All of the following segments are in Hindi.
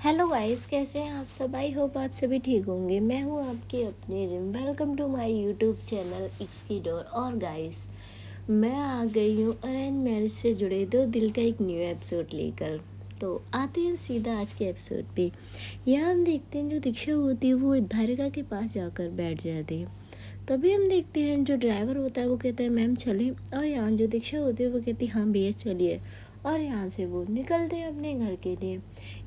हेलो गाइस, कैसे हैं आप सब। आई होप आप सभी ठीक होंगे। मैं हूं आपकी अपनी रिम। Welcome to my YouTube channel it's की डोर। और गाइस, मैं आ गई हूं अरेंज मैरिज से जुड़े दो दिल का एक न्यू एपिसोड लेकर। तो आते हैं सीधा आज के एपिसोड पे। यहाँ हम देखते हैं जो दीक्षा होती है वो धारिका के पास जाकर बैठ जाती है। तभी हम देखते हैं जो ड्राइवर होता है वो कहता है मैम चलें, और यहाँ जो दीक्षा होती है वो कहती है हाँ भैया चलिए। और यहाँ से वो निकलते हैं अपने घर के लिए।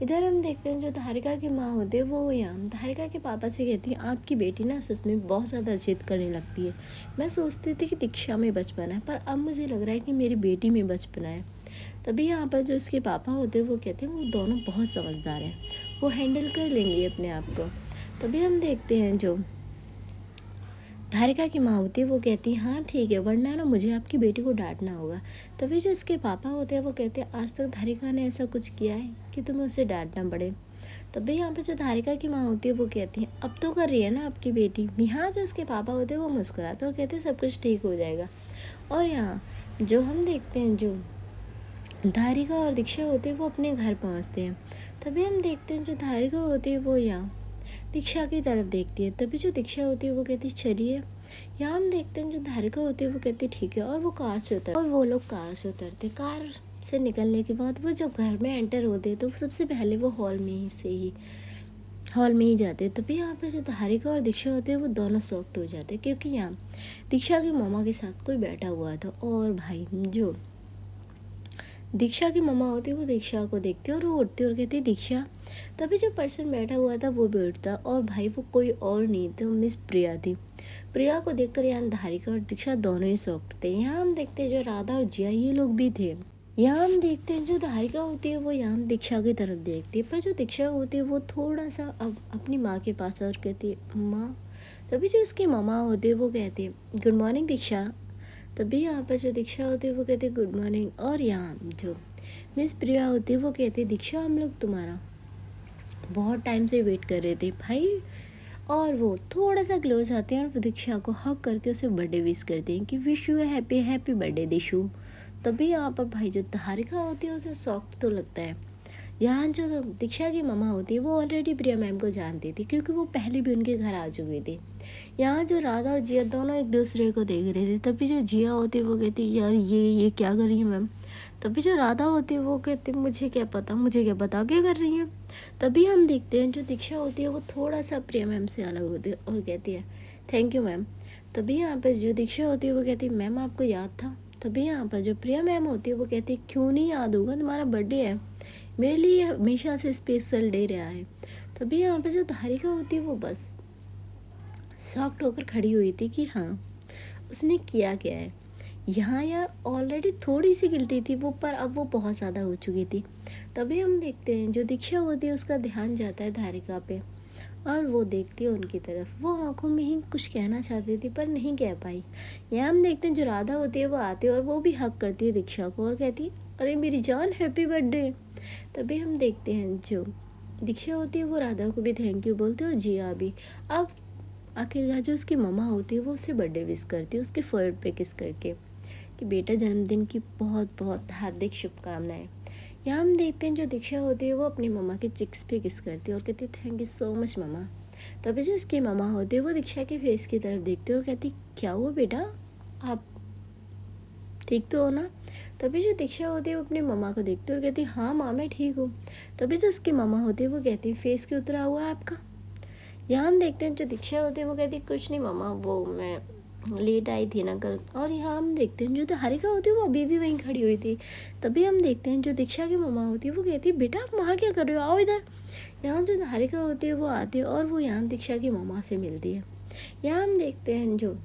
इधर हम देखते हैं जो धारिका की माँ होती है वो यहाँ धारिका के पापा से कहती है आपकी बेटी ना सच में बहुत ज़्यादा जिद करने लगती है। मैं सोचती थी कि दीक्षा में बचपना है, पर अब मुझे लग रहा है कि मेरी बेटी में बचपना है। तभी यहाँ पर जो इसके पापा होते हैं वो कहते हैं वो दोनों बहुत समझदार हैं, वो हैंडल कर लेंगे अपने आप को। तभी हम देखते हैं जो धारिका की माँ होती है वो कहती है हाँ ठीक है, वरना ना मुझे आपकी बेटी को डांटना होगा। तभी जो इसके पापा होते हैं वो कहते हैं आज तक धारिका ने ऐसा कुछ किया है कि तुम्हें उसे डांटना पड़े। तभी यहाँ पे जो धारिका की माँ होती है वो कहती है अब तो कर रही है ना आपकी बेटी। यहाँ जो उसके पापा होते हैं वो मुस्कुराते हैं और कहते हैं सब कुछ ठीक हो जाएगा। और यहाँ जो हम देखते हैं जो धारिका और दीक्षा होते हैं वो अपने घर पहुँचते हैं। तभी हम देखते हैं जो धारिका होती है वो यहाँ दीक्षा की तरफ देखती है। तभी जो दीक्षा होती है वो कहती है चलिए। यहाँ हम देखते हैं जो धारिका होती है वो कहती है ठीक है, और वो कार से उतर और वो लोग कार से उतरते। कार से निकलने के बाद वो जब घर में एंटर होते हैं तो सबसे पहले वो हॉल में ही जाते हैं। तभी यहाँ पर जो धारिका और दीक्षा होते हैं वो दोनों शॉक्ड हो जाते हैं, क्योंकि यहाँ दीक्षा की मामा के साथ कोई बैठा हुआ था। और भाई जो दीक्षा की मम्मा होती है वो दीक्षा को देखती है और वो उठती है और कहती है दीक्षा। तभी जो पर्सन बैठा हुआ था वो भी उठता, और भाई वो कोई और नहीं थे, वो मिस प्रिया थी। प्रिया को देखकर यहाँ धारिका और दीक्षा दोनों ही शॉक्ड थे। यहाँ हम देखते हैं जो राधा और जिया ये लोग भी थे। यहाँ हम देखते हैं जो धारिका होती है वो यहाँ दीक्षा की तरफ देखती है, पर जो दीक्षा होती है वो थोड़ा सा अपनी माँ के पास और कहती है माँ। तभी जो उसकी मम्मा होती है वो कहती है गुड मॉर्निंग दीक्षा। तभी यहाँ पर जो दीक्षा होती है वो कहती है गुड मॉर्निंग। और यहाँ जो मिस प्रिया होती है वो कहती है दीक्षा हम लोग तुम्हारा बहुत टाइम से वेट कर रहे थे भाई। और वो थोड़ा सा क्लोज आते हैं और वो दीक्षा को हक करके उसे बर्थडे विश करते हैं कि wish you happy happy birthday Dishu. तभी यहाँ पर भाई जो धारिका होती है उसे सॉफ्ट तो लगता है। यहाँ जो दीक्षा की मम्मा होती है वो ऑलरेडी प्रिया मैम को जानती थी, क्योंकि वो पहले भी उनके घर आ चुकी थी। यहाँ जो राधा और जिया दोनों एक दूसरे को देख रहे थे। तभी जो जिया होती है वो कहती है यार ये क्या कर रही है मैम। तभी जो राधा होती है वो कहती है मुझे क्या पता क्या कर रही है। तभी हम देखते हैं जो दीक्षा होती है वो थोड़ा सा प्रिया मैम से अलग होती है और कहती है थैंक यू मैम। तभी यहाँ पर जो दीक्षा होती है वो कहती है मैम आपको याद था। तभी यहाँ पर जो प्रिया मैम होती है वो कहती है क्यों नहीं याद होगा, तुम्हारा बर्थडे है, मेरे लिए हमेशा से स्पेशल डे रहा है। तभी यहाँ पर जो धारिका होती है वो बस शॉक्ड होकर खड़ी हुई थी कि हाँ उसने किया क्या है। यहाँ यार ऑलरेडी थोड़ी सी गिल्टी थी वो, पर अब वो बहुत ज़्यादा हो चुकी थी। तभी हम देखते हैं जो दीक्षा होती है उसका ध्यान जाता है धारिका पे, और वो देखती है उनकी तरफ। वो आंखों में ही कुछ कहना चाहती थी पर नहीं कह पाई। यहाँ हम देखते हैं जो राधा होती है वो आती है और वो भी हक करती है दीक्षा को और कहती है अरे मेरी जान हैप्पी बर्थडे। तभी हम देखते हैं जो दीक्षा होती है वो राधा को भी थैंक यू बोलती है और जिया भी। अब आखिरकार जो उसकी मम्मा होती है वो उसे बर्थडे विश करती है उसके फोrehead पे किस करके कि बेटा जन्मदिन की बहुत बहुत हार्दिक शुभकामनाएं। यहाँ हम देखते हैं जो दीक्षा होती है वो अपनी मम्मा के चिक्स पे किस करती है और कहती है थैंक यू सो मच मम्मा। तभी जो उसकी मम्मा होती है वो दीक्षा के फेस की तरफ देखती है और कहती क्या हुआ बेटा, आप ठीक तो हो ना। तभी जो दीक्षा होती है वो अपनी मम्मा को देखती है और कहती हाँ माँ मैं ठीक हूँ। तभी जो उसकी मम्मा होती है वो कहती है फेस क्यों उतरा हुआ है आपका। यहाँ हम देखते हैं जो दीक्षा होती है वो कहती है कुछ नहीं मम्मा, वो मैं लेट आई थी ना कल। और यहाँ हम देखते हैं जो धारिका होती है वो अभी भी वहीं खड़ी हुई थी। तभी हम देखते हैं जो दीक्षा की मम्मा होती है वो कहती है बेटा आप वहाँ क्या कर रहे हो, आओ इधर। यहाँ जो धारिका होती है वो आती है और वो यहाँ दीक्षा की मम्मा से मिलती है। यहाँ हम देखते हैं जो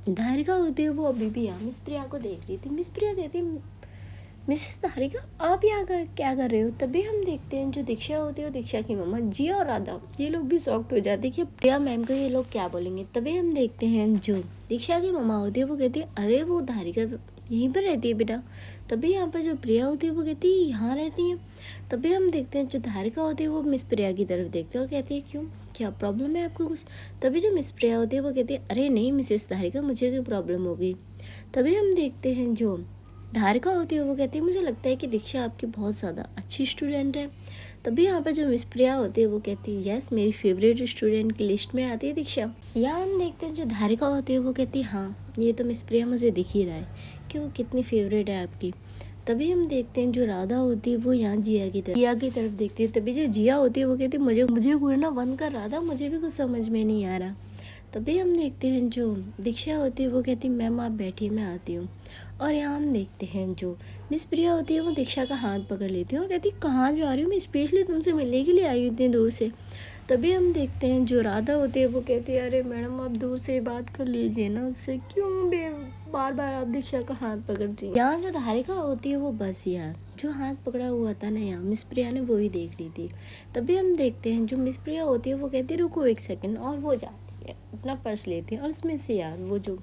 धारिका होती है वो अभी भी यहाँ मिस प्रिया को देख रही थी। मिस प्रिया कहती है मिसेस धारिका आप यहाँ क्या कर रहे हो। तभी हम देखते हैं जो दीक्षा होती है वो दीक्षा की मम्मा जिया और राधा ये लोग भी शॉक्ड हो जाते हैं कि प्रिया मैम को ये लोग क्या बोलेंगे। तभी हम देखते हैं जो दीक्षा की मम्मा होती है वो कहती है अरे वो धारिका यहीं पर रहती है बेटा। तभी यहाँ पर जो प्रिया होती है वो कहती है यहाँ रहती है। तभी हम देखते हैं जो धारिका होती है वो मिस प्रिया की तरफ देखती है और कहती है क्यों, क्या प्रॉब्लम है आपको कुछ। तभी जो मिस प्रिया होती है वो कहती है अरे नहीं मिसेस धारिका मुझे कोई प्रॉब्लम होगी। तभी हम देखते हैं जो धारिका होती है वो कहती है मुझे लगता है कि दीक्षा आपकी बहुत ज़्यादा अच्छी स्टूडेंट है। तभी यहाँ पर जो मिस प्रिया होती है वो कहती है यस मेरी फेवरेट स्टूडेंट की लिस्ट में आती है दीक्षा। यहाँ हम देखते हैं जो धारिका होती है वो कहती है हाँ ये तो मिस प्रिया मुझे दिख ही रहा है कि वो कितनी फेवरेट है आपकी। तभी हम देखते हैं जो राधा होती है वो यहाँ जिया की तरफ देखती है। तभी जो जिया होती है वो कहती है मुझे मुझे घूरना बंद कर राधा, मुझे भी कुछ समझ में नहीं आ रहा। तभी हम देखते हैं जो दीक्षा होती है वो कहती है मैम आप बैठिए मैं आती हूँ। और यहाँ हम देखते हैं जो मिस प्रिया होती है वो दीक्षा का हाथ पकड़ लेती है और कहती है कहाँ जा रही हूँ, मैं स्पेशली तुमसे मिलने के लिए आई हूँ इतनी दूर से। तभी हम देखते हैं जो राधा होती है वो कहती है अरे मैडम आप दूर से ही बात कर लीजिए ना उससे, क्यों बार बार आप दीक्षा का हाथ पकड़ रही हैं। यहाँ जो धारिका होती है वो बस यार जो हाथ पकड़ा हुआ था ना यहाँ मिस प्रिया ने वो ही देख ली थी। तभी हम देखते हैं जो मिस प्रिया होती है वो कहती है रुको एक सेकेंड, और वो जाती है अपना पर्स लेती है और उसमें से यार वो जो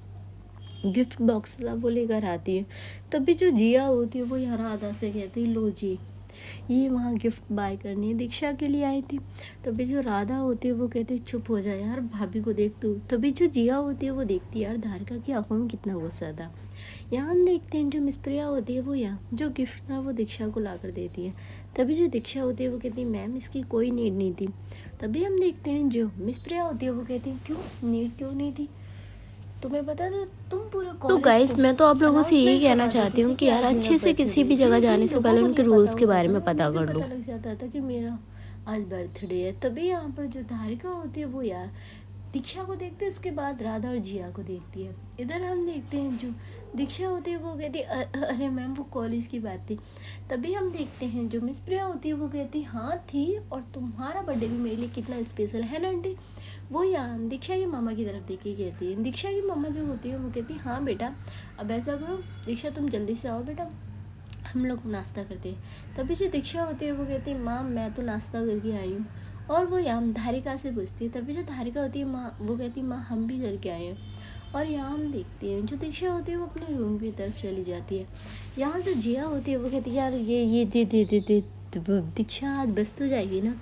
गिफ्ट बॉक्स था वो लेकर आती है। तभी जो जिया होती है वो यहाँ राधा से कहती है लो जी ये वहाँ गिफ्ट बाय करनी है, दीक्षा के लिए आई थी। तभी जो राधा होती है वो कहती है चुप हो जाए यार भाभी को देख तू। तभी जो जिया होती है वो देखती है यार धारिका की आंखों में कितना गुस्सा था। यहाँ हम देखते हैं जो मिस प्रिया होती है वो यहाँ जो गिफ्ट था वो दीक्षा को ला कर देती है। तभी जो दीक्षा होती है वो कहती है मैम इसकी कोई नीड नहीं थी। तभी हम देखते हैं जो मिस प्रिया होती है वो कहती है क्यों नीड क्यों नहीं थी, तुम्हें पता था तुम पूरे तो गाइस मैं तो आप लोगों से यही कहना चाहती हूँ कि यार अच्छे से किसी भी जगह जाने से पहले उनके रूल्स के बारे में पता कर लो। पता लग जाता था कि मेरा आज बर्थडे है। तभी यहाँ पर जो धारिका होती है वो यार दीक्षा को देखती है, उसके बाद राधा और जिया को देखती है। इधर हम देखते हैं जो दीक्षा होती है वो कहती है अरे मैम वो कॉलेज की बात थी। तभी हम देखते हैं जो मिस प्रिया होती है वो कहती है हाँ थी, और तुम्हारा बर्थडे भी मेरे लिए कितना स्पेशल है ना आंटी। वो यहाँ दीक्षा की मामा की तरफ देख के कहती है, दीक्षा की मामा जो होती है वो कहती है हाँ बेटा अब ऐसा करो दीक्षा तुम जल्दी से आओ बेटा हम लोग नाश्ता करते हैं। तभी जो दीक्षा होती है वो कहती है माँ मैं तो नाश्ता करके आई हूँ। और वो यहाँ धारिका से पूछती है। तभी जो धारिका होती है माँ वो कहती है माँ हम भी करके आए हैं। और यहाँ हम देखते हैं जो दीक्षा होती है वो अपने रूम की तरफ चली जाती है। यहाँ जो जिया होती है वो कहती है यार ये दे दीक्षा आज बस तो जाएगी ना।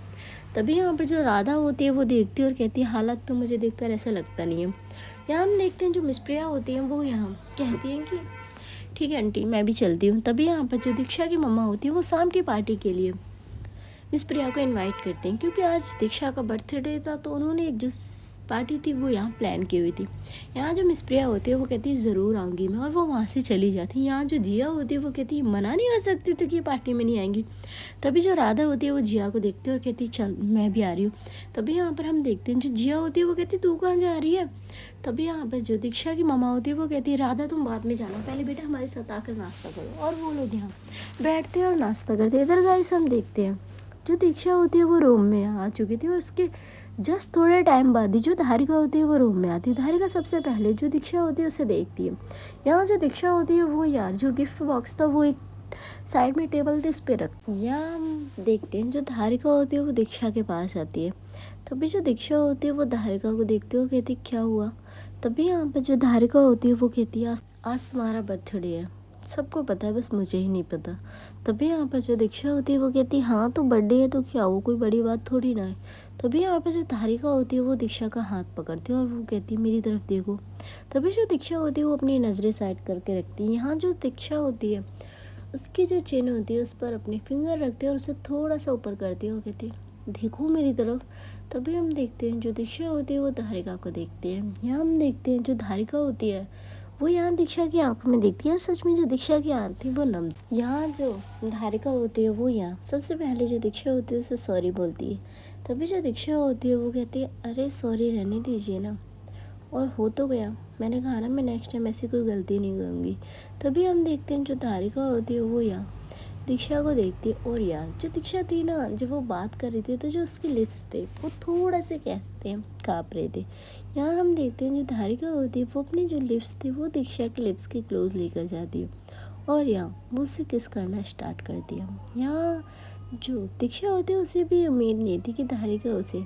तभी यहाँ पर जो राधा होती है वो देखती है और कहती है हालत तो मुझे देखकर ऐसा लगता नहीं है। यहाँ हम देखते हैं जो मिस प्रिया होती है वो यहाँ कहती हैं कि ठीक है आंटी मैं भी चलती हूँ। तभी यहाँ पर जो दीक्षा की मम्मा होती है वो शाम की पार्टी के लिए मिस प्रिया को इनवाइट करते हैं, क्योंकि आज दीक्षा का बर्थडे था तो उन्होंने एक जो पार्टी थी वो यहाँ प्लान की हुई थी। यहाँ जो मिस प्रिया होती है वो कहती है ज़रूर आऊँगी मैं, और वो वहाँ से चली जाती है। यहाँ जो जिया होती है वो कहती है मना नहीं कर सकती थी कि पार्टी में नहीं आएंगी। तभी जो राधा होती है वो जिया को देखती है और कहती है चल मैं भी आ रही हूँ। तभी यहाँ पर हम देखते हैं जो जिया होती है वो कहती है तू कहाँ जा रही है। तभी यहाँ पर जो दीक्षा की मामा होती है वो कहती है राधा तुम बाद में जाना, पहले बेटा हमारे साथ आकर नाश्ता करो। और वो लोग यहाँ बैठते हैं और नाश्ता करते हैं। इधर गाइस हम देखते हैं जो दीक्षा होती है वो रूम में आ चुकी थी, और उसके जस्ट थोड़े टाइम बाद ही जो धारिका होती है वो रूम में आती है। धारिका सबसे पहले जो दीक्षा होती है उसे देखती है। यहाँ जो दीक्षा होती है वो यार जो गिफ्ट बॉक्स था वो एक साइड में टेबल थी उस पर रख। यहाँ हम देखते हैं जो धारिका होती है वो दीक्षा के पास आती है। तभी जो दीक्षा होती है वो धारिका को देखती है और कहती है क्या हुआ। तभी यहाँ पर जो धारिका होती है वो कहती है आज तुम्हारा बर्थडे है, सबको पता है बस मुझे ही नहीं पता। तभी यहाँ पर जो दीक्षा होती है वो कहती है हाँ तो बर्थडे है तो क्या वो कोई बड़ी बात थोड़ी ना है। तभी यहाँ पर जो धारिका होती है वो दीक्षा का हाथ पकड़ती है और वो कहती है मेरी तरफ देखो। तभी जो दीक्षा होती है वो अपनी नज़रें साइड करके रखती है। यहाँ जो दीक्षा होती है उसकी जो चेन होती है उस पर अपने फिंगर रखती है और उसे थोड़ा सा ऊपर करती है और कहती है देखो मेरी तरफ। तभी हम देखते हैं जो दीक्षा होती है वो धारिका को देखती है। यहाँ हम देखते हैं जो धारिका होती है वो यहाँ दीक्षा की आंखों में देखती है, और सच में जो दीक्षा की आंख थी वो नम। यहाँ जो धारिका होती है वो यहाँ सबसे पहले जो दीक्षा होती है उसे सॉरी बोलती है। तभी जो दीक्षा होती है वो कहती है अरे सॉरी रहने दीजिए ना, और हो तो गया, मैंने कहा ना मैं नेक्स्ट टाइम ऐसी कोई गलती नहीं करूँगी। तभी हम देखते हैं जो धारिका होती है वो यहाँ दीक्षा को देखती है। और यार जो दीक्षा थी ना जब वो बात कर रही थी तो जो उसके लिप्स थे वो थोड़ा से कहते हैं काँप रहे थे। यहाँ हम देखते हैं जो धारिका होती है वो अपने जो लिप्स थे वो दीक्षा के लिप्स के क्लोज लेकर जाती है और यहाँ वो उसे किस करना स्टार्ट करती है। यहाँ जो दीक्षा होती है उसे भी उम्मीद नहीं थी कि धारिका उसे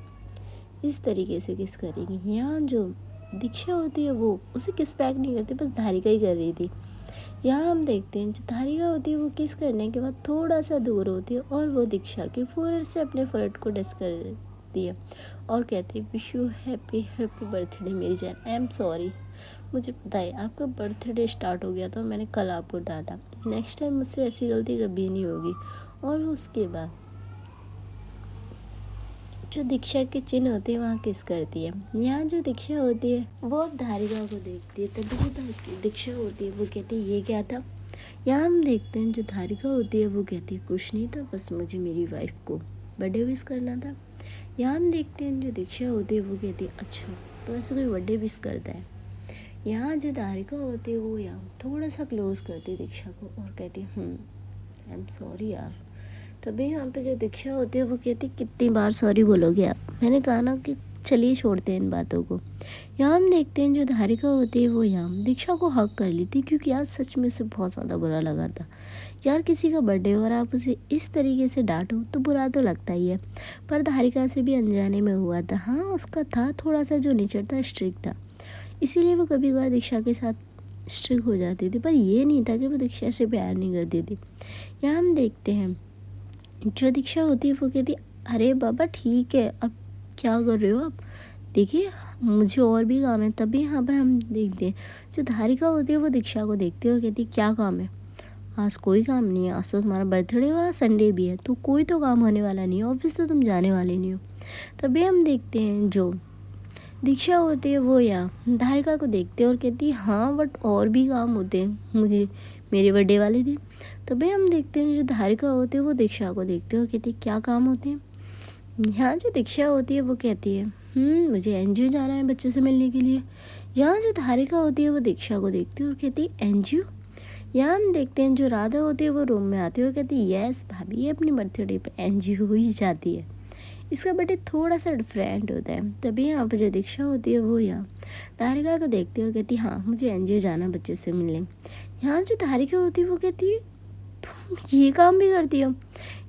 इस तरीके से किस करेगी। यहाँ जो दीक्षा होती है वो उसे किस बैक नहीं करती, बस धारिका ही कर रही थी। यहाँ हम देखते हैं जो धारिका होती है वो किस करने के बाद थोड़ा सा दूर होती है और वो दीक्षा के फोrehead से अपने फोrehead को टच कर हंसती है और कहती है wish you happy happy birthday मेरी जान, आई एम सॉरी, मुझे पता है आपका बर्थडे स्टार्ट हो गया था और मैंने कल आपको डांटा, नेक्स्ट टाइम मुझसे ऐसी गलती कभी नहीं होगी। और उसके बाद जो दीक्षा के चिन्ह होते हैं वहाँ किस करती है। यहाँ जो दीक्षा होती है वो अब धारिका को देखती है, तभी जो दीक्षा होती है वो कहती है ये क्या था। यहाँ हम देखते हैं जो धारिका होती है वो कहती है कुछ नहीं था, बस मुझे मेरी वाइफ को बर्थडे विश करना था। यहाँ हम देखते हैं जो दीक्षा होती है वो कहती है अच्छा तो ऐसे कोई बर्थडे विश करता है। यहाँ जो धारिका होती है वो यहाँ थोड़ा सा क्लोज करती है दीक्षा को और कहती है आई एम सॉरी यार। तभी यहाँ पे जो दीक्षा होती है वो कहती है कितनी बार सॉरी बोलोगे आप, मैंने कहा ना कि चलिए छोड़ते हैं इन बातों को। यहाँ हम देखते हैं जो धारिका होती है वो यहाँ दीक्षा को हक कर ली थी, क्योंकि यार सच में से बहुत ज़्यादा बुरा लगा था। यार किसी का बर्थडे हो और आप उसे इस तरीके से डांटो तो बुरा तो लगता ही है, पर धारिका से भी अनजाने में हुआ था। हाँ उसका था थोड़ा सा जो नेचर था स्ट्रिक्ट था, इसीलिए वो कभी कभार दीक्षा के साथ स्ट्रिक्ट हो जाती थी, पर ये नहीं था कि वो दीक्षा से प्यार नहीं करती थी। यहाँ हम देखते हैं जो दीक्षा होती है वो कहती अरे बाबा ठीक है अब क्या कर रहे हो आप, देखिए मुझे और भी काम है। तभी यहाँ पर हम देखते हैं जो धारिका होती है वो दीक्षा को देखती है और कहती है क्या काम है, आज कोई काम नहीं है, आज तो तुम्हारा बर्थडे और आज संडे भी है तो कोई तो काम होने वाला नहीं है, ऑफिस तो तुम जाने वाले नहीं हो। तभी हम देखते हैं जो दीक्षा होती है वो यहाँ धारिका को देखते हैं और कहती है हाँ बट और भी काम होते हैं मुझे मेरे बर्थडे वाले दिन। तभी हम देखते हैं जो धारिका होती है वो दीक्षा को देखते हैं और कहती है क्या काम होते हैं। यहाँ जो दीक्षा होती है वो कहती है मुझे एनजीओ जाना है बच्चों से मिलने के लिए। यहाँ जो धारिका होती है वो दीक्षा को देखती है और कहती है एनजीओ। यहाँ हम देखते हैं जो राधा होती है वो रूम में आती है और कहती है यस भाभी ये अपनी बर्थडे पे एनजीओ हो ही जाती है, इसका बर्थडे थोड़ा सा डिफरेंट होता है। तभी यहाँ पर जो दीक्षा होती है वो यहाँ धारिका को देखती है और कहती है हाँ मुझे एनजीओ जाना बच्चे से मिलने। यहाँ जो धारिका होती है वो कहती है तुम ये काम भी करती हो।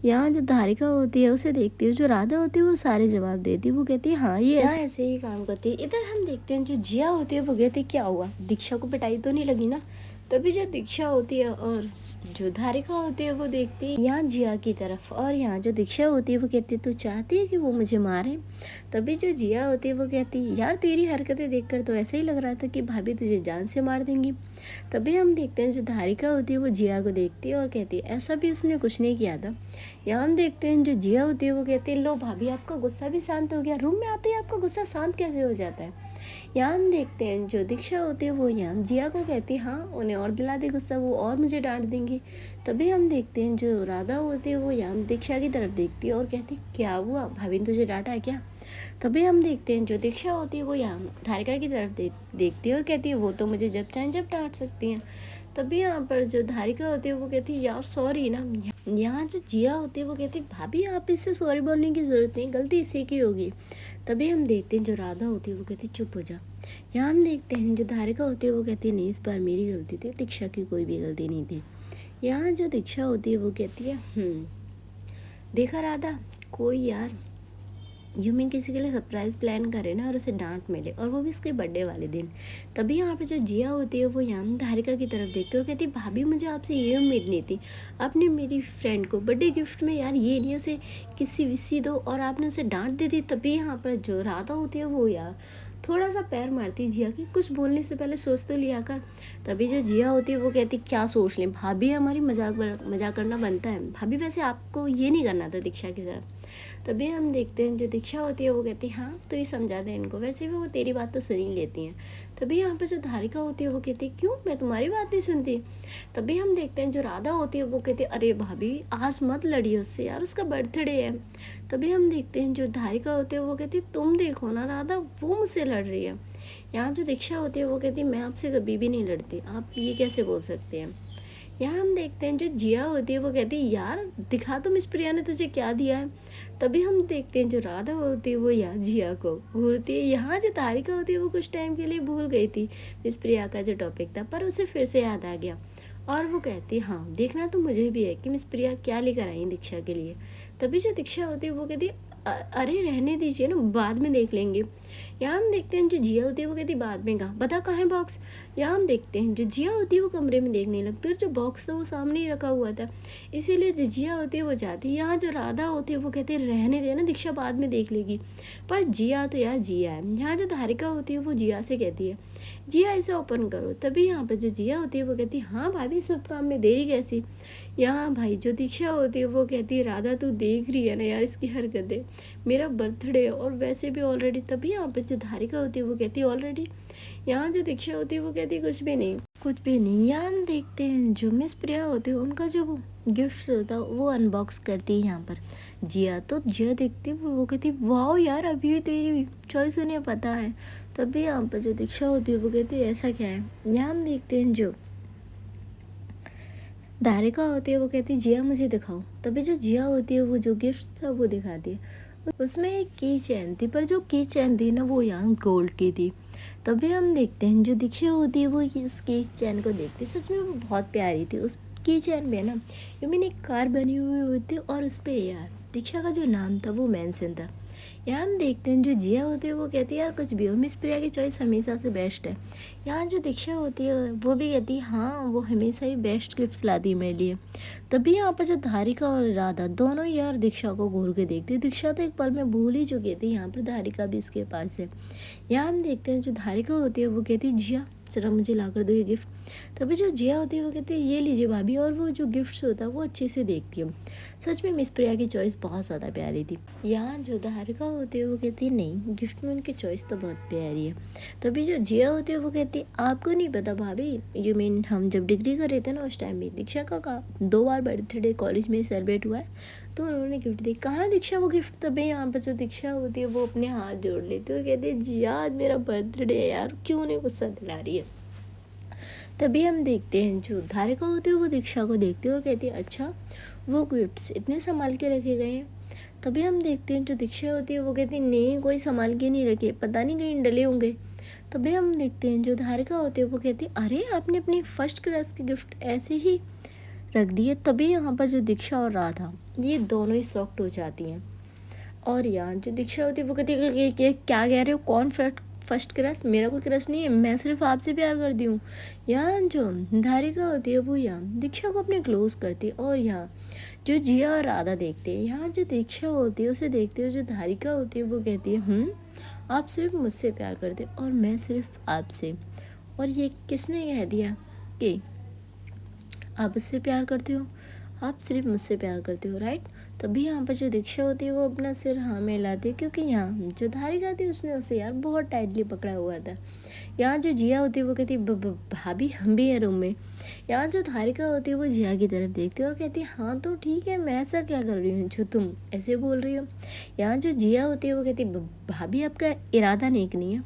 यहाँ जो धारिका होती है उसे देखती है, जो राधा होती है वो सारे जवाब देती है, वो कहती है हाँ ये ऐसे ही काम करती है। इधर हम देखते हैं जो जिया होती है वो कहती है क्या हुआ, दीक्षा को पिटाई तो नहीं लगी ना। तभी जो दीक्षा होती है और जो धारिका होती है वो देखती है यहाँ जिया की तरफ, और यहाँ जो दीक्षा होती है वो कहती है तू चाहती है कि वो मुझे मारे। तभी जो जिया होती है वो कहती है यार तेरी हरकतें देखकर तो ऐसा ही लग रहा था कि भाभी तुझे जान से मार देंगी। तभी हम देखते हैं जो धारिका होती है वो जिया को देखती है और कहती है ऐसा भी उसने कुछ नहीं किया था। यहाँ हम देखते हैं जो जिया होती है वो कहती है लो भाभी आपका गुस्सा भी शांत हो गया, रूम में आते ही आपका गुस्सा शांत कैसे हो जाता है। यहाँ हम देखते हैं जो दीक्षा होती है वो यहाँ जिया को कहती है हाँ उन्हें और दिला दे गुस्सा, वो और मुझे डांट देंगी। तभी हम देखते हैं जो राधा होती है वो यहाँ दीक्षा की तरफ देखती है और कहती है क्या हुआ भाभी ने तुझे डांटा है क्या। तभी हम देखते हैं जो दीक्षा होती है वो यहाँ धारिका की तरफ देखती है और कहती है वो तो मुझे जब चाहे जब डांट सकती हैं। तभी यहाँ पर जो धारिका होती है वो कहती है यार सॉरी ना। यहाँ जो जिया होती है वो कहती है भाभी आप इससे सॉरी बोलने की ज़रूरत नहीं, गलती इसी की होगी। तभी हम देखते हैं जो राधा होती है वो कहती है चुप हो जा। यहाँ हम देखते हैं जो धारिका होती है वो कहती है नहीं इस बार मेरी गलती थी, दीक्षा की कोई भी गलती नहीं थी। यहाँ जो दीक्षा होती है वो कहती है देखा राधा कोई यार यूं मैं किसी के लिए सरप्राइज़ प्लान करे ना और उसे डांट मिले और वो भी इसके बर्थडे वाले दिन। तभी यहाँ पे जो जिया होती है वो यहाँ धारिका की तरफ देखती है और कहती है भाभी मुझे आपसे ये उम्मीद नहीं थी, आपने मेरी फ्रेंड को बर्थडे गिफ्ट में यार ये नहीं उसे किसी विसी दो और आपने उसे डांट दी थी। तभी यहाँ पर जो राधा होती है वो यार थोड़ा सा पैर मारती जिया की, कुछ बोलने से पहले सोच तो लिया कर। तभी जो जिया होती है वो कहती क्या सोच लें भाभी, हमारी मजाक करना बनता है भाभी, वैसे आपको ये नहीं करना था दीक्षा के साथ। तभी हम देखते हैं जो दीक्षा होती है वो कहती है हाँ तो ये समझा दे इनको, वैसे भी वो तेरी बात तो सुन ही लेती हैं। तभी यहाँ पर जो धारिका होती है वो कहती है क्यों मैं तुम्हारी बात नहीं सुनती। तभी हम देखते हैं जो राधा होती है वो कहती है अरे भाभी आज मत लड़िए उससे यार उसका बर्थडे है। तभी हम देखते हैं जो धारिका होती है वो कहती है तुम देखो ना राधा वो मुझसे लड़ रही है। यहाँ जो दीक्षा होती है वो कहती है मैं आपसे कभी भी नहीं लड़ती, आप ये कैसे बोल सकते हैं। यहाँ हम देखते हैं जो जिया होती है वो कहती है यार दिखा तो मिस प्रिया ने तुझे क्या दिया है। तभी हम देखते हैं जो राधा होती है वो यहाँ जिया को भूलती है। यहाँ जो धारिका होती है वो कुछ टाइम के लिए भूल गई थी मिस प्रिया का जो टॉपिक था, पर उसे फिर से याद आ गया और वो कहती है हाँ देखना तो मुझे भी है कि मिस प्रिया क्या लेकर आई दीक्षा के लिए। तभी जो दीक्षा होती है वो कहती है अरे रहने दीजिए ना बाद में देख लेंगे। यहाँ हम देखते हैं जो जिया होती है वो कहती बाद में कहा, बता कहाँ है बॉक्स। यहाँ हम देखते हैं जो जिया होती है वो कमरे में देखने लगती है, और जो बॉक्स था वो सामने ही रखा हुआ था, इसीलिए जो जिया होती है वो जाती है। यहाँ जो राधा होती है वो कहती है रहने देना, दीक्षा बाद में देख लेगी। पर जिया तो यार जिया है। यहाँ जो धारिका होती है वो जिया से कहती है जिया इसे ओपन करो। तभी यहाँ पर जो जिया होती है वो कहती है हाँ भाभी, शुभ काम में देरी कैसी। यहाँ भाई जो दीक्षा होती है वो कहती है राधा तू देख रही है ना यार इसकी हरकतें, मेरा बर्थडे और वैसे भी ऑलरेडी। तभी यहाँ पर जो धारिका होती है वो कहती है ऑलरेडी। यहाँ जो दीक्षा होती है वो कहती है कुछ भी नहीं, कुछ भी नहीं। यहाँ हम देखते हैं जो मिस प्रिया होती है उनका जो वो गिफ्ट होता है वो अनबॉक्स करती है यहाँ पर जिया। तो जिया देखती है वो कहती है वाह यार अभी भी तेरी चॉइस उन्हें पता है। तभी यहाँ पर जो दीक्षा होती है वो कहती है ऐसा क्या है। यहाँ हम देखते हैं जो धारिका होती है वो कहती है जिया मुझे दिखाओ। तभी जो जिया होती है वो जो गिफ्ट था वो दिखाती है। उसमें एक की चैन थी, पर जो की चैन थी ना वो यहाँ गोल्ड की थी। तभी हम देखते हैं जो दीक्षा होती है वो इस की चैन को देखती है, सच में वो बहुत प्यारी थी। उस की चैन में ना यू मीन एक कार बनी हुई होती और उस पर यार दीक्षा का जो नाम था वो मेंशन था। यहाँ हम देखते हैं जो जिया होती है वो कहती है यार कुछ भी हो मिस प्रिया की चॉइस हमेशा से बेस्ट है। यहाँ जो दीक्षा होती है वो भी कहती है हाँ वो हमेशा ही बेस्ट गिफ्ट्स लाती है मेरे लिए। तभी यहाँ पर जो धारिका और राधा दोनों यार दीक्षा को घूर के देखती है। दीक्षा तो एक पल में भूल ही चुकी थी, यहाँ पर धारिका भी इसके पास है। यहाँ हम देखते हैं जो धारिका होती है वो कहती है जिया जरा मुझे ला कर दो ये गिफ्ट। तभी जो जिया होती है वो कहती है ये लीजिए भाभी, और वो जो गिफ्ट्स होता है वो अच्छे से देखती है। सच में मिस प्रिया की चॉइस बहुत ज़्यादा प्यारी थी। यहाँ जो धारिका होती है वो कहती है नहीं गिफ्ट में उनकी चॉइस तो बहुत प्यारी है। तभी जो जिया होती है वो कहती है आपको नहीं पता भाभी, यू मीन हम जब डिग्री कर रहे थे ना उस टाइम में दीक्षा का 2 बार बर्थडे कॉलेज में सेलिब्रेट हुआ है, तो उन्होंने गिफ्ट दी। कहाँ दीक्षा वो गिफ्ट। तभी यहाँ पर जो दीक्षा होती है वो अपने हाथ जोड़ लेती है और कहती है जिया आज मेरा बर्थडे है यार, क्यों नहीं गुस्सा दिला रही है। तभी हम देखते हैं जो धारिका होती है वो दीक्षा को देखती है और कहती है अच्छा वो गिफ्ट्स इतने संभाल के रखे गए हैं। तभी हम देखते हैं जो दीक्षा होती है वो कहती है नहीं कोई संभाल के नहीं रखे, पता नहीं कहीं डले होंगे। तभी हम देखते हैं जो धारिका होती है वो कहती है अरे आपने अपनी फर्स्ट क्लास की गिफ्ट ऐसे ही रख दिए। तभी यहाँ पर जो दीक्षा और राधा ये दोनों ही शॉक्ड हो जाती हैं। और यहाँ जो दीक्षा होती है वो कहती है कि क्या कह रहे हो, कौन फर्स्ट क्रश, मेरा कोई क्रश नहीं है, मैं सिर्फ आपसे प्यार करती हूँ। यहाँ जो धारिका होती है वो यहाँ दीक्षा को अपने क्लोज करती है। और यहाँ जो जिया और राधा देखते हैं, यहाँ जो दीक्षा होती है उसे देखते हुए जो धारिका होती है वो कहती है आप सिर्फ मुझसे प्यार करते और मैं सिर्फ आपसे, और ये किसने कह दिया कि आप उससे प्यार करते हो, आप सिर्फ मुझसे प्यार करते हो राइट। तभी यहाँ पर जो दीक्षा होती है वो अपना सिर हाँ में लाती है, क्योंकि यहाँ जो धारिका थी उसने उसे यार बहुत टाइटली पकड़ा हुआ था। यहाँ जो जिया होती है वो कहती है भाभी हम भी हैं रूम में। यहाँ जो धारिका होती है वो जिया की तरफ देखती है और कहती है हाँ तो ठीक है, मैं ऐसा क्या कर रही हूँ जो तुम ऐसे बोल रही हो। यहाँ जो जिया होती है वो कहती है भाभी आपका इरादा नेक नहीं है।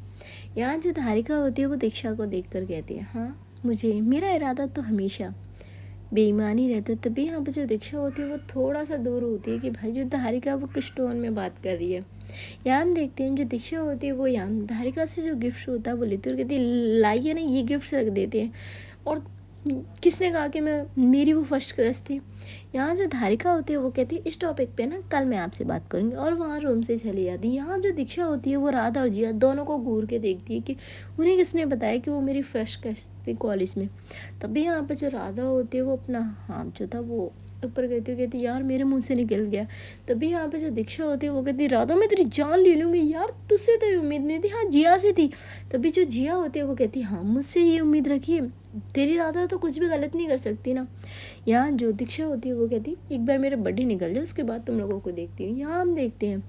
यहाँ जो धारिका होती है वो दीक्षा को देख कर कहती है हाँ मुझे मेरा इरादा तो हमेशा बेईमानी रहता है। तभी यहाँ पर जो दीक्षा होती है वो थोड़ा सा दूर होती है कि भाई जो धारिका वो किस टोन में बात कर रही है। यहाँ हम देखते हैं जो दीक्षा होती है वो यहाँ धारिका से जो गिफ्ट होता है वो लेती है और कहती है लाइए ना ये गिफ्ट रख देते हैं, और किसने कहा कि मैं मेरी वो फर्स्ट क्रश थी। यहाँ जो धारिका होती है वो कहती है इस टॉपिक पे ना कल मैं आपसे बात करूँगी, और वहाँ रूम से चली जाती है। यहाँ जो दीक्षा होती है वो राधा और जिया दोनों को घूर के देखती है कि उन्हें किसने बताया कि वो मेरी फर्स्ट क्रश थी कॉलेज में। तभी यहाँ पर जो राधा होती है वो अपना हाथ जो था वो ऊपर कहती यार मेरे मुंह से निकल गया। तभी यहाँ पे जो दीक्षा होती है वो कहती है राधा मैं तेरी जान ले लूँगी यार, तुझसे तो उम्मीद नहीं थी, हाँ जिया से थी। तभी जो जिया होती है वो कहती है हाँ मुझसे ये उम्मीद रखिए, तेरी राधा तो कुछ भी गलत नहीं कर सकती ना। यहाँ जो दीक्षा होती है वो कहती है एक बार मेरा बर्थडे निकल जाए उसके बाद तुम लोगों को देखती हूँ। यहाँ हम देखते हैं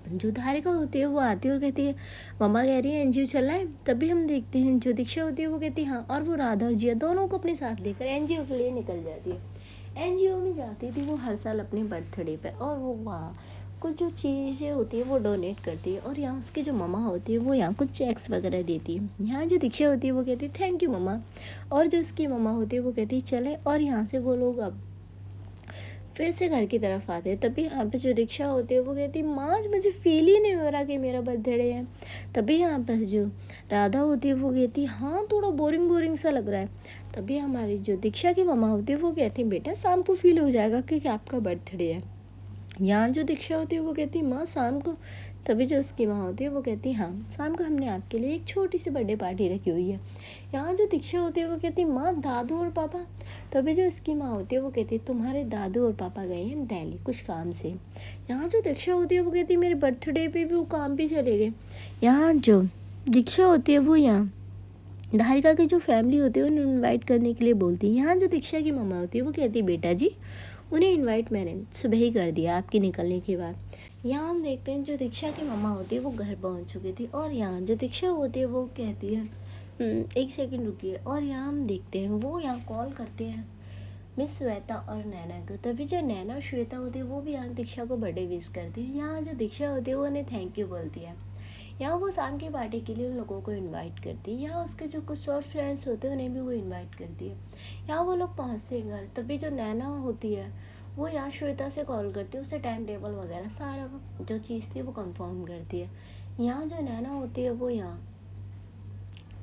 जो धारिका होती है वो आती है और कहती है मम्मा कह रही है एनजीओ चलना है। तभी हम देखते हैं जो दीक्षा होती है वो कहती है हाँ, और वो राधा और जिया दोनों को अपने साथ लेकर एनजीओ के लिए निकल जाती है। एनजीओ में जाती थी वो हर साल अपने बर्थडे पर, और वो वहाँ कुछ जो चीज़ें होती है वो डोनेट करती है, और यहाँ उसकी जो मम्मा होती है वो यहाँ कुछ चेक्स वगैरह देती है। यहाँ जो दीक्षा होती है वो कहती है थैंक यू मम्मा, और जो उसकी मम्मा होती है वो कहती है चले, और यहाँ से वो लोग अब फिर से घर की तरफ आते हैं। तभी यहाँ पे जो दीक्षा होती है वो कहती है माँ आज मुझे फील ही नहीं हो रहा कि मेरा बर्थडे है। तभी यहाँ पर जो राधा होती है वो कहती है हाँ थोड़ा बोरिंग बोरिंग सा लग रहा है। तभी हमारी जो दीक्षा की मम्मा होती है वो कहती है बेटा शाम को फील हो जाएगा कि आपका बर्थडे है। यहाँ जो दीक्षा होती है वो कहती माँ शाम को, तभी जो उसकी माँ होती है वो कहती हाँ शाम को हमने आपके लिए एक छोटी सी बर्थडे पार्टी रखी हुई है। यहाँ जो दीक्षा होती है वो कहती माँ दादू और पापा, तभी जो उसकी माँ होती है वो कहती तुम्हारे दादू और पापा गए हैं दिल्ली कुछ काम से। यहाँ जो दीक्षा होती है वो कहती मेरे बर्थडे पे भी वो काम पे चले गए। यहाँ जो दीक्षा होती है वो यहाँ धारिका की जो फैमिली होती है उन्हें इनवाइट करने के लिए बोलती है। यहाँ जो दीक्षा की मम्मा होती है वो कहती है बेटा जी उन्हें इनवाइट मैंने सुबह ही कर दिया आपके निकलने के बाद। यहाँ हम देखते हैं जो दीक्षा की मम्मा होती है वो घर पहुँच चुकी थी और यहाँ जो दीक्षा होती है वो कहती है एक सेकंड रुकिए, और यहाँ हम देखते हैं वो यहाँ कॉल करते हैं मिस श्वेता और नैना को। तभी जो नैना और श्वेता होती है वो भी यहाँ दीक्षा को बर्थडे विश करती है। यहाँ जो दीक्षा होती है वो उन्हें थैंक यू बोलती है। यहाँ वो शाम की पार्टी के लिए उन लोगों को इनवाइट करती है। यहाँ उसके जो कुछ और फ्रेंड्स होते हैं उन्हें भी वो इनवाइट करती है। यहाँ वो लोग पहुँचते हैं घर, तभी जो नैना होती है वो यहाँ श्वेता से कॉल करती है, उससे टाइम टेबल वगैरह सारा जो चीज़ थी वो कंफर्म करती है। यहाँ जो नैना होती है वो यहाँ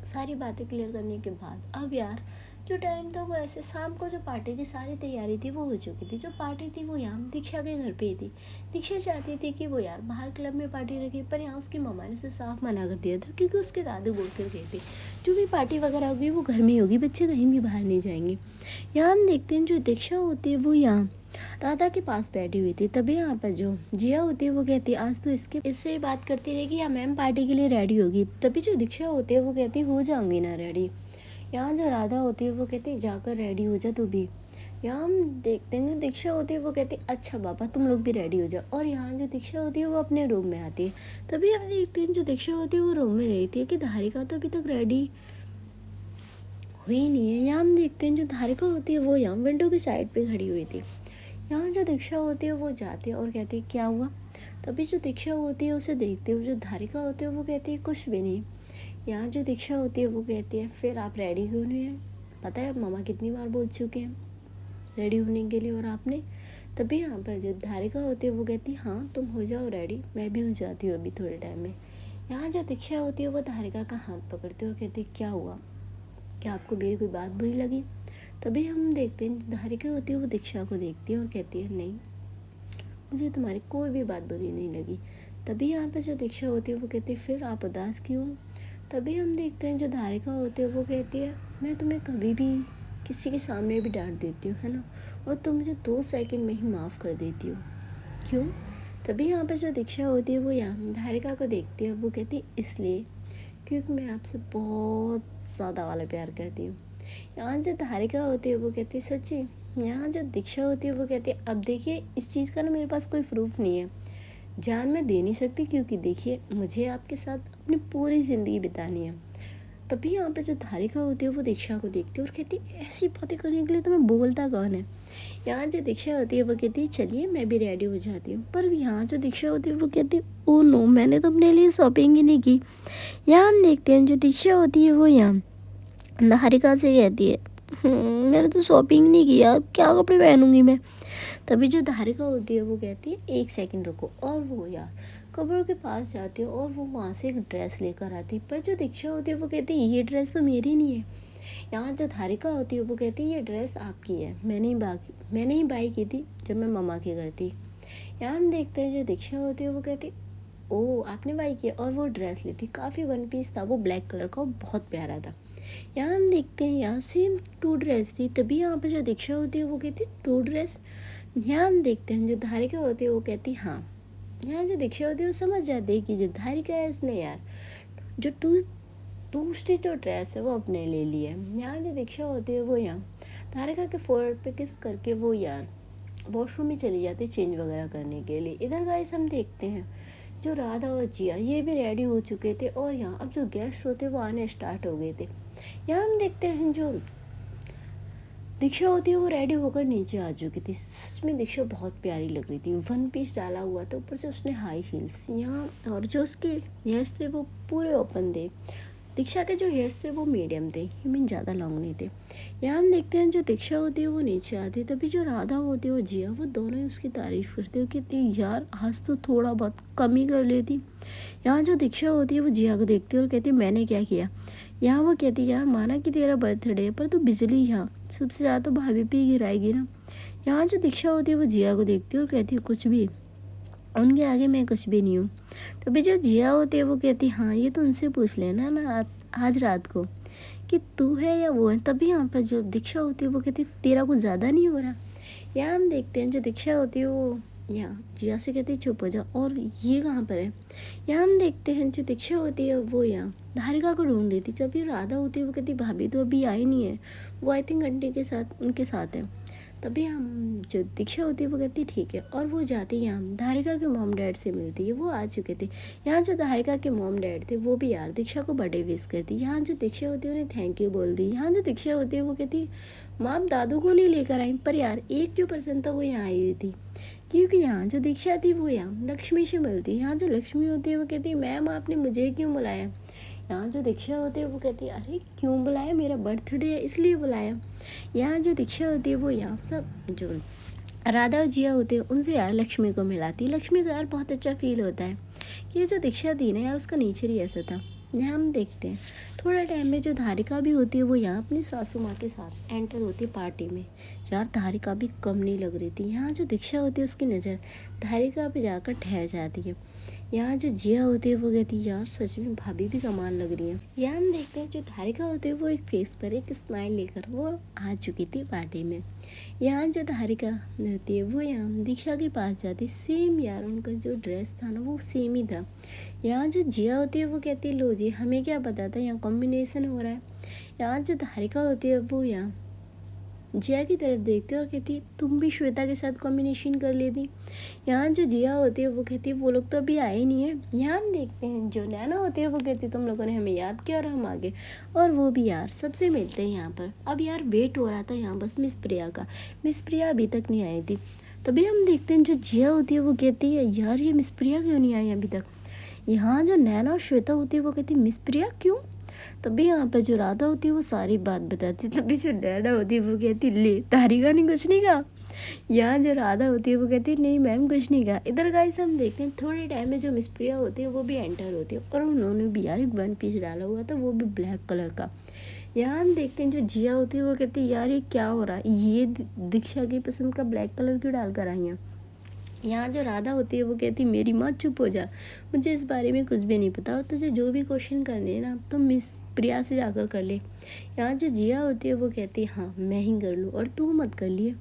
सारी बातें क्लियर करने के बाद अब यार जो टाइम था वो ऐसे शाम को जो पार्टी की सारी तैयारी थी वो हो चुकी थी। जो पार्टी थी वो यहाँ दीक्षा के घर पे ही थी। दीक्षा चाहती थी कि वो यार बाहर क्लब में पार्टी रखे, पर यहाँ उसकी मम्मा ने उसे साफ मना कर दिया था क्योंकि उसके दादू बोल कर गए थे जो भी पार्टी वगैरह होगी वो घर में ही होगी, बच्चे कहीं भी बाहर नहीं जाएंगे। यहाँ हम देखते हैं जो दीक्षा होती है वो यहाँ राधा के पास बैठी हुई थी। तभी यहाँ पर जो जिया होती है वो कहती है आज तो इससे बात करती रहेगी या मैम पार्टी के लिए रेडी होगी। तभी जो दीक्षा होती है वो कहती हो जाऊंगी ना रेडी। यहाँ जो राधा होती है वो कहती जाकर रेडी हो जा तू भी। यहाँ हम देखते हैं जो दीक्षा होती है वो कहती अच्छा पापा तुम लोग भी रेडी हो जाओ। और यहाँ जो दीक्षा होती है वो अपने रूम में आती है। तभी हम देखते हैं जो दीक्षा होती है वो रूम में रहती है कि धारिका तो अभी तक रेडी हुई नहीं है। यहाँ हम देखते हैं जो धारिका होती है वो यहाँ विंडो की साइड पे खड़ी हुई थी। यहाँ जो दीक्षा होती है वो जाती है और कहती है क्या हुआ। तभी जो दीक्षा होती है उसे देखते हुए जो धारिका होती है वो कहती है कुछ भी नहीं। यहाँ जो दीक्षा होती है वो कहती है फिर आप रेडी क्यों नहीं हैं, पता है मामा कितनी बार बोल चुके हैं रेडी होने के लिए और आपने। तभी यहाँ पर जो धारिका होती है वो कहती है हाँ तुम हो जाओ रेडी, मैं भी हो जाती हूँ अभी थोड़े टाइम में। यहाँ जो दीक्षा होती है वो धारिका का हाथ पकड़ती है और कहती है क्या हुआ, क्या आपको मेरी कोई बात बुरी लगी। तभी हम देखते हैं धारिका होती है वो दीक्षा को देखती है और कहती है नहीं मुझे तुम्हारी कोई भी बात बुरी नहीं लगी। तभी यहाँ पर जो दीक्षा होती है वो कहती है फिर आप उदास क्यों। तभी हम देखते हैं जो धारिका होती है वो कहती है मैं तुम्हें कभी भी किसी के सामने भी डांट देती हूँ है ना, और तुम मुझे 2 सेकंड में ही माफ़ कर देती हो क्यों। तभी यहाँ पर जो दीक्षा होती है वो यहाँ धारिका को देखती है, वो कहती है इसलिए क्योंकि मैं आपसे बहुत ज़्यादा वाला प्यार करती हूँ। यहाँ जो धारिका होती है वो कहती है सच्ची। यहाँ जो दीक्षा होती है वो कहती है अब देखिए इस चीज़ का ना मेरे पास कोई प्रूफ नहीं है, जान मैं दे नहीं सकती क्योंकि देखिए मुझे आपके साथ अपनी पूरी ज़िंदगी बितानी है। तभी यहाँ पे जो धारिका होती है वो दीक्षा को देखती है और कहती है ऐसी बातें करने के लिए तुम्हें बोलता कौन है। यहाँ जो दीक्षा होती है वो कहती है चलिए मैं भी रेडी हो जाती हूँ। पर यहाँ जो दीक्षा होती है वो कहती है ओ नो मैंने तो अपने लिए शॉपिंग ही नहीं की। यहाँ हम देखते हैं जो दीक्षा होती है वो यहाँ धारिका से कहती है मैंने तो शॉपिंग नहीं की यार, क्या कपड़े पहनूंगी मैं। तभी जो धारिका होती है वो कहती है एक सेकंड रुको, और वो यार कपड़ों के पास जाती है और वो वहाँ से एक ड्रेस लेकर आती है। पर जो दीक्षा होती है वो कहती है ये ड्रेस तो मेरी नहीं है। यहाँ जो धारिका होती है वो कहती है ये ड्रेस आपकी है, मैंने ही बाई की थी जब मैं मम्मा के घर थी। यहाँ हम देखते हैं जो दीक्षा होती है वो कहती है ओ आपने बाई किया, और वो ड्रेस ली थी काफ़ी 1 पीस था वो ब्लैक कलर का, वो बहुत प्यारा था। यहाँ हम देखते हैं यहाँ सेम 2 ड्रेस थी। तभी यहाँ पर जो दीक्षा होती है वो कहती है 2 ड्रेस। यहाँ हम देखते हैं जो धारिका होती है वो कहती है हाँ। यहाँ जो दीक्षा होती है वो समझ जाती है कि जो धारिका है उसने यार जो दूसरी जो ड्रेस है वो अपने ले ली है। यहाँ जो दीक्षा होती है वो यहाँ धारिका के फोrehead पे किस करके वो यार वॉशरूम में चली जाती है चेंज वगैरह करने के लिए। इधर गाइस हम देखते हैं जो राधा और जिया ये भी रेडी हो चुके थे और यहाँ अब जो गेस्ट होते वो आने स्टार्ट हो गए थे। यहाँ हम देखते हैं जो दीक्षा होती है वो रेडी होकर नीचे आ चुकी थी। सच में दीक्षा बहुत प्यारी लग रही थी, 1 पीस डाला हुआ था, ऊपर से उसने हाई हील्स यहाँ, और जो उसके हेयर्स थे वो पूरे ओपन थे। दीक्षा के जो हेयर्स थे वो मीडियम थे, आई मीन ज़्यादा लॉन्ग नहीं थे। यहाँ हम देखते हैं जो दीक्षा होती है वो नीचे आती है। तभी जो राधा होती है वो जिया वो दोनों ही उसकी तारीफ़ करते हो कहती यार आज तो थोड़ा बहुत कम ही कर लेती। यहाँ जो दीक्षा होती है वो जिया को देखती है और कहती मैंने क्या किया। यहाँ वो कहती यार माना कि तेरा बर्थडे है पर तू बिजली यहाँ सबसे ज़्यादा तो भाभी पे ही गिराएगी ना। यहाँ जो दीक्षा होती है वो जिया को देखती है और कहती है कुछ भी उनके आगे मैं कुछ भी नहीं हूँ। तभी जो जिया होती है वो कहती हाँ ये तो उनसे पूछ लेना ना आज रात को कि तू है या वो है। तभी यहाँ पर जो दीक्षा होती है वो कहती तेरा कुछ ज़्यादा नहीं हो रहा। यहाँ हम देखते हैं जो दीक्षा होती है वो यहाँ जिया से कहती चुप हो जा, और ये कहाँ पर है। यहाँ हम देखते हैं जो दीक्षा होती है वो यहाँ धारिका को ढूंढ रही थी। जब ये राधा होती है वो कहती भाभी तो अभी आई नहीं है, वो आई थिंक आंटी के साथ उनके साथ है। तभी हम जो दीक्षा होती है वो कहती ठीक है, और वो जाती है यहाँ धारिका के मॉम डैड से मिलती है। वो आ चुके थे यहाँ। जो धारिका के मॉम डैड थे वो भी यार दीक्षा को बर्थडे विश करती। यहाँ जो दीक्षा होती है उन्हें थैंक यू बोल दी। यहाँ जो दीक्षा होती है वो कहती माँ दादू को नहीं लेकर आई, पर यार एक जो पर्सन था वो यहाँ आई हुई थी, क्योंकि यहाँ जो दीक्षा थी वो यहाँ लक्ष्मी से मिलती। यहाँ जो लक्ष्मी होती है वो कहती है मैम आपने मुझे क्यों बुलाया। यहाँ जो दीक्षा होती है वो कहती है अरे क्यों बुलाया, मेरा बर्थडे है इसलिए बुलाया। यहाँ जो दीक्षा होती है वो यहाँ सब जो राधा और जिया होते हैं उनसे यार लक्ष्मी को मिलाती है। लक्ष्मी को यार बहुत अच्छा फील होता है कि ये जो दीक्षा दी ना यार उसका नेचर ही ऐसा था। यहाँ हम देखते हैं थोड़ा टाइम में जो धारिका भी होती है वो यहाँ अपनी सासू माँ के साथ एंटर होती है पार्टी में। यार धारिका भी कम नहीं लग रही थी। यहाँ जो दीक्षा होती है उसकी नज़र धारिका पे जाकर ठहर जाती है। यहाँ जो जिया होती है वो कहती है यार सच में भाभी भी कमाल लग रही है। यहाँ हम देखते हैं जो धारिका होती है वो एक फेस पर एक स्माइल लेकर वो आ चुकी थी पार्टी में। यहाँ जो धारिका होती है वो यहाँ दीक्षा के पास जाती। सेम यार उनका जो ड्रेस था ना वो सेम ही था। यहाँ जो जिया होती है वो कहती है लो जी हमें क्या पता था यहाँ कॉम्बिनेशन हो रहा है। यहाँ जो धारिका होती है वो यहाँ जिया की तरफ देखती है और कहती है तुम भी श्वेता के साथ कॉम्बिनेशन कर लेती। यहाँ जो जिया होती है वो कहती है वो लोग तो अभी आए नहीं है। यहाँ हम देखते हैं जो नैना होती है वो कहती है तुम लोगों ने हमें याद किया और हम आगे, और वो भी यार सबसे मिलते हैं यहाँ पर। अब यार वेट हो रहा था यहाँ बस मिस प्रिया का। मिस प्रिया अभी तक नहीं आई थी। तभी हम देखते हैं जो जिया होती है वो कहती है यार ये मिस प्रिया क्यों नहीं आई अभी तक। यहाँ जो नैना और श्वेता होती है वो कहती है मिस प्रिया क्यों। तभी यहाँ पर जो राधा होती है वो सारी बात बताती। तभी जो नैना होती है वो कहती ले धारिका ने कुछ नहीं कहा। यहाँ जो राधा होती है वो कहती है नहीं मैम कुछ नहीं कहा। इधर गाइस हम देखते हैं थोड़े टाइम में जो मिस प्रिया होती है वो भी एंटर होती है, और उन्होंने भी यार एक वन पीस डाला हुआ था वो भी ब्लैक कलर का। यहाँ हम देखते हैं जो जिया होती है वो कहती है यार ये क्या हो रहा है, ये दीक्षा की पसंद का ब्लैक कलर क्यों डाल कर आई हैं। यहाँ जो राधा होती है वो कहती मेरी माँ चुप हो जा, मुझे इस बारे में कुछ भी नहीं पता, और तुझे जो भी क्वेश्चन करने हैं ना तो मिस प्रिया से जाकर कर ले। यहाँ जो जिया होती है वो कहती है हाँ मैं ही कर लूँ और तू मत कर लिए।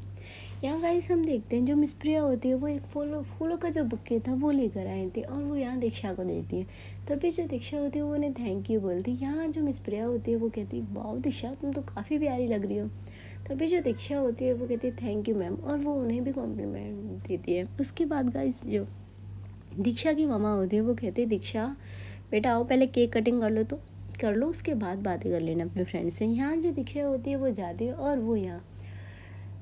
यहाँ गाइस हम देखते हैं जो मिस प्रिया होती है वो एक फूलों का जो बुक्के था वो लेकर आई थी, और वो यहाँ दीक्षा को देती है। तभी जो दीक्षा होती है वो उन्हें थैंक यू बोलती है। यहाँ जो मिस प्रिया होती है वो कहती है वाह दीक्षा तुम तो काफ़ी प्यारी लग रही हो। तभी जो दीक्षा होती है वो कहती है थैंक यू मैम, और वो उन्हें भी कॉम्प्लीमेंट देती है। उसके बाद गाइस जो दीक्षा की मामा होती है वो कहती है दीक्षा बेटा आओ पहले केक कटिंग कर लो, तो कर लो उसके बाद बातें कर लेना अपने फ्रेंड से। यहाँ जो दीक्षा होती है वो जाती है और वो यहाँ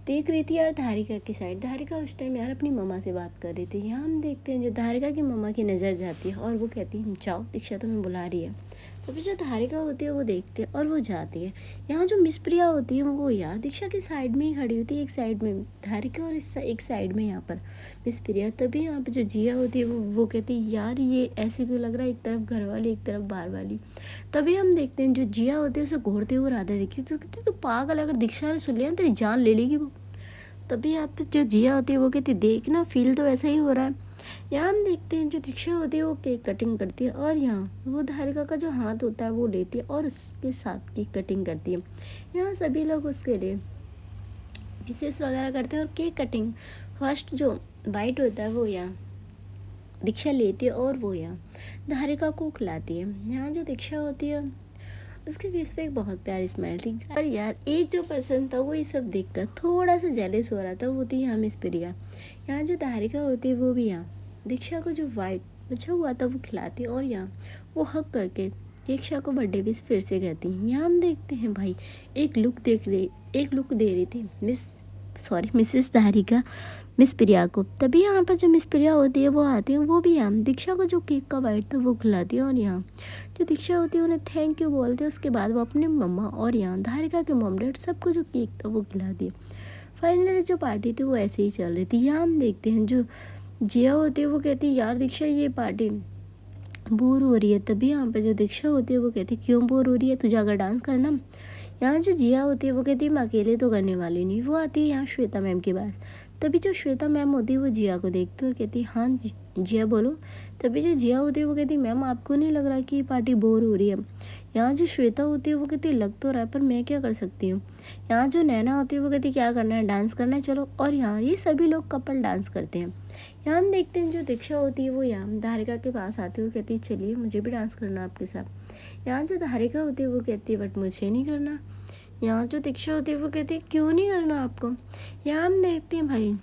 देख रही थी यार धारिका की साइड। धारिका उस टाइम यार अपनी मम्मा से बात कर रही थी। यहाँ हम देखते हैं जो धारिका की मम्मा की नज़र जाती है और वो कहती है जाओ दीक्षा तुम्हें बुला रही है। तभी जो धारिका होती है वो देखती है और वो जाती है। यहाँ जो मिस प्रिया होती है वो यार दीक्षा की साइड में ही खड़ी होती है, एक साइड में धारिका और एक साइड में यहाँ पर मिस प्रिया। तभी यहाँ पर जो जिया होती है वो कहती है यार ये ऐसे क्यों लग रहा है, एक तरफ घर वाली एक तरफ बाहर वाली। तभी हम देखते हैं जो जिया होती है उसे घूरते हुए राधा दिखी, तो कहती तो पागल अगर दीक्षा ने सुन लिया तेरी जान ले लेगी वो। तभी आप जो जिया होती है वो कहती देख ना फील तो ऐसा ही हो रहा है। यहाँ हम देखते हैं जो दीक्षा होती है वो केक कटिंग करती है, और यहाँ वो धारिका का जो हाथ होता है वो लेती है और उसके साथ केक कटिंग करती है। यहाँ सभी लोग उसके लिए विशेष वगैरह करते हैं, और केक कटिंग फर्स्ट जो बाइट होता है वो यहाँ दीक्षा लेती है और वो यहाँ धारिका को खिलाती है। यहाँ जो दीक्षा होती है उसके फेस पे एक बहुत प्यारी स्माइल थी। पर यार एक जो पर्सन था वो ये सब देखकर थोड़ा सा जेलस हो रहा था, वो थी यहाँ मिस प्रिया। यहाँ जो धारिका होती है वो भी यहाँ दीक्षा को जो वाइट बचा हुआ था वो खिलाती है, और यहाँ वो हक करके दीक्षा को बर्थडे विश फिर से कहती हैं। यहाँ हम देखते हैं भाई एक लुक दे रही थी मिसेस धारिका मिस प्रिया को। तभी यहाँ पर जो मिस प्रिया होती है वो आती है, वो भी यहाँ दीक्षा को जो केक का बाइट था वो खिलाती है, और यहाँ जो दीक्षा होती है उन्हें थैंक यू बोलते हैं। उसके बाद वो अपने मम्मा और यहाँ धारिका के मॉम डैड सबको जो केक था वो खिलाती है। फाइनली जो पार्टी थी वो ऐसे ही चल रही थी। यहाँ हम देखते हैं जो जिया होती है वो कहती है यार दीक्षा ये पार्टी बोर हो रही है। तभी यहाँ पर जो दीक्षा होती है वो कहती है क्यों बोर हो रही है, तुझे अगर डांस करना। यहाँ जो जिया होती है वो कहती है मैं अकेले तो करने वाली नहीं। वो आती है यहाँ श्वेता मैम के पास। तभी जो श्वेता मैम होती है वो जिया को देखती है और कहती है हाँ जिया बोलो। तभी जो जिया होती है वो कहती है मैम आपको नहीं लग रहा कि ये पार्टी बोर हो रही है। यहाँ जो श्वेता होती है वो कहती है लग तो रहा है पर मैं क्या कर सकती हूँ। यहाँ जो नैना होती है वो कहती है क्या करना है, डांस करना है चलो। और यहाँ ये सभी लोग कपल डांस करते हैं। यहाँ हम देखते हैं जो दीक्षा होती है वो यहाँ धारिका के पास आती है और कहती है चलिए मुझे भी डांस करना है आपके साथ। यहाँ जो धारिका होती है वो कहती है बट मुझे नहीं करना। यहाँ जो दीक्षा होती है वो कहती है क्यों नहीं करना आपको। यहाँ हम देखते हैं भाई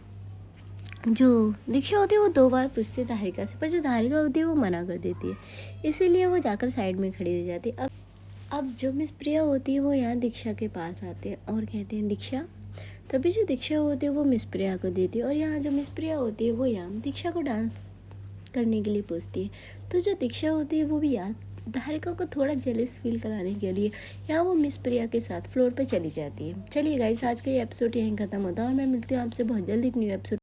जो दीक्षा होती है वो 2 बार पूछती है धारिका से, पर जो धारिका होती है वो मना कर देती है, इसीलिए वो जाकर साइड में खड़ी हो जाती है। अब जो मिस प्रिया होती है वो यहाँ दीक्षा के पास आते हैं और कहते हैं दीक्षा। तभी जो दीक्षा होती है वो मिस प्रिया को देती है और यहाँ जो मिस प्रिया होती है वो यहाँ दीक्षा को डांस करने के लिए पूछती है। तो जो दीक्षा होती है वो भी यहाँ धारिका को थोड़ा जेलस फील कराने के लिए यहाँ वो मिस प्रिया के साथ फ्लोर पे चली जाती है। चलिए गाइस आज का ये एपिसोड यहीं ख़त्म होता है और मैं मिलती हूँ आपसे बहुत जल्द एक न्यू एपिसोड।